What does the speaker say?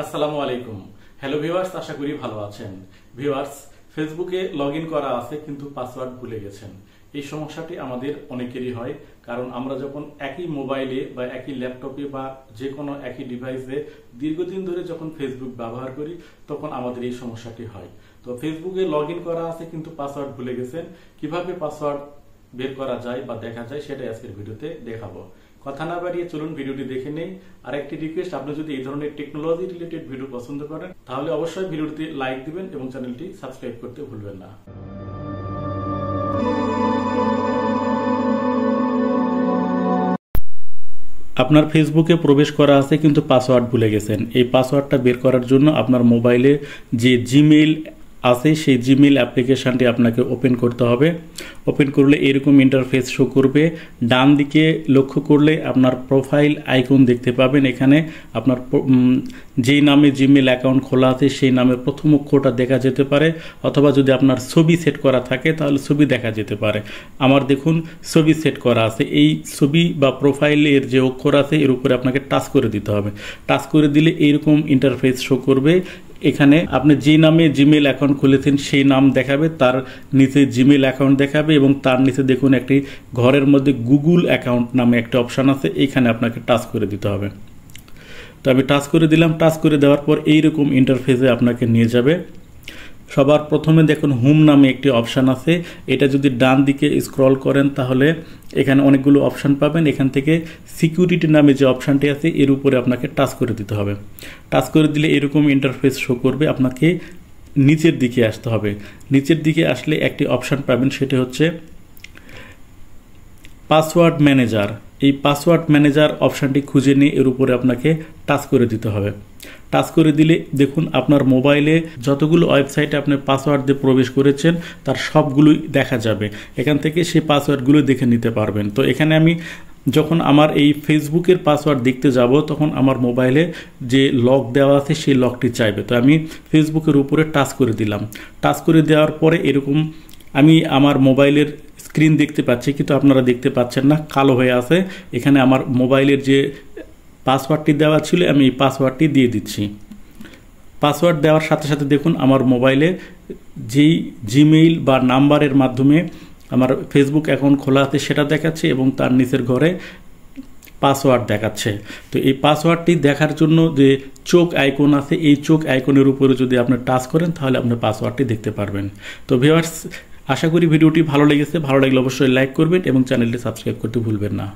আসসালামু আলাইকুম। Hello viewers, আশা করি ভালো আছেন। ভিউয়ার্স, ফেসবুকে লগইন করা আছে কিন্তু পাসওয়ার্ড ভুলে গেছেন। এই সমস্যাটি আমাদের অনেকেরই হয়, কারণ আমরা যখন একই মোবাইলে বা একই ল্যাপটপে বা যে কোনো একই ডিভাইসে দীর্ঘদিন ধরে যখন ফেসবুক ব্যবহার করি তখন আমাদের এই সমস্যাটি হয়। তো ফেসবুকে লগইন করা আছে কিন্তু পাসওয়ার্ড ভুলে গেছেন, কিভাবে পাসওয়ার্ড বের করা যায় বা দেখা যায় সেটাই আজকের ভিডিওতে দেখাবো। কথা না বাড়িয়ে চলুন ভিডিওটি দেখে নেই। আর একটি রিকোয়েস্ট, আপনি যদি এই ধরনের টেকনোলজি রিলেটেড ভিডিও পছন্দ করেন তাহলে অবশ্যই ভিডিওটিতে লাইক দিবেন এবং চ্যানেলটি সাবস্ক্রাইব করতে ভুলবেন না। আপনার ফেসবুকে প্রবেশ করা আছে কিন্তু পাসওয়ার্ড ভুলে গেছেন। এই পাসওয়ার্ডটা বের করার জন্য আপনার মোবাইলে যে জিমেইল আছে সেই জিমেইল অ্যাপ্লিকেশনটি আপনাকে ওপেন করতে হবে। ওপেন করলে এরকম ইন্টারফেস শো করবে। ডান দিকে লক্ষ্য করলে আপনার প্রোফাইল আইকন দেখতে পাবেন। এখানে আপনার যেই নামে জিমেইল অ্যাকাউন্ট খোলা আছে সেই নামের প্রথম অক্ষরটা দেখা যেতে পারে, অথবা যদি আপনার ছবি সেট করা থাকে তাহলে ছবি দেখা যেতে পারে। আমার দেখুন ছবি সেট করা আছে। এই ছবি বা প্রোফাইলের যে অক্ষর আছে এর উপরে আপনাকে টাচ করে দিতে হবে। টাচ করে দিলে এইরকম ইন্টারফেস শো করবে। এখানে আপনি যে নামে জিমেইল অ্যাকাউন্ট খুলেছেন সেই নাম দেখাবে, তার নিচে জিমেইল অ্যাকাউন্ট দেখাবে এবং তার নিচে দেখুন একটি ঘরের মধ্যে গুগল অ্যাকাউন্ট নামে একটা অপশান আছে, এইখানে আপনাকে টাচ করে দিতে হবে। তো আমি টাচ করে দিলাম। টাচ করে দেওয়ার পর এইরকম ইন্টারফেসে আপনাকে নিয়ে যাবে। সবার প্রথমে দেখুন হোম নামে একটি অপশান আছে। এটা যদি ডান দিকে স্ক্রল করেন তাহলে এখানে অনেকগুলো অপশান পাবেন। এখান থেকে সিকিউরিটি নামে যে অপশানটি আছে এর উপরে আপনাকে টাচ করে দিতে হবে। টাচ করে দিলে এরকম ইন্টারফেস শো করবে। আপনাকে নিচের দিকে আসতে হবে। নিচের দিকে আসলে একটি অপশান পাবেন, সেটা হচ্ছে পাসওয়ার্ড ম্যানেজার। এই পাসওয়ার্ড ম্যানেজার অপশানটি খুঁজে নিয়ে এর উপরে আপনাকে টাচ করে দিতে হবে। টাচ করে দিলে দেখুন আপনার মোবাইলে যতগুলো ওয়েবসাইটে আপনি পাসওয়ার্ড দিয়ে প্রবেশ করেছেন তার সবগুলোই দেখা যাবে। এখান থেকে সেই পাসওয়ার্ডগুলো দেখে নিতে পারবেন। তো এখানে আমি যখন আমার এই ফেসবুকের পাসওয়ার্ড দেখতে যাব তখন আমার মোবাইলে যে লক দেওয়া আছে সেই লকটি চাইবে। তো আমি ফেসবুকের উপরে টাচ করে দিলাম। টাচ করে দেওয়ার পরে এরকম আমি আমার মোবাইলের স্ক্রিন দেখতে পাচ্ছি, কিন্তু আপনারা দেখতে পাচ্ছেন না, কালো হয়ে আছে। এখানে আমার মোবাইলের যে পাসওয়ার্ডটি দেওয়া ছিল আমি এই পাসওয়ার্ডটি দিয়ে দিচ্ছি। পাসওয়ার্ড দেওয়ার সাথে সাথে দেখুন আমার মোবাইলে যেই জিমেইল বা নাম্বারের মাধ্যমে আমার ফেসবুক অ্যাকাউন্ট খোলা আছে সেটা দেখাচ্ছে এবং তার নিচের ঘরে পাসওয়ার্ড দেখাচ্ছে। তো এই পাসওয়ার্ডটি দেখার জন্য যে চোখ আইকন আছে এই চোখ আইকনের উপরে যদি আপনি টাচ করেন তাহলে আপনি পাসওয়ার্ডটি দেখতে পারবেন। তো ভিউয়ার্স, আশা করি ভিডিওটি ভালো লেগেছে। ভালো লাগলে অবশ্যই লাইক করবেন এবং চ্যানেলটি সাবস্ক্রাইব করতে ভুলবেন না।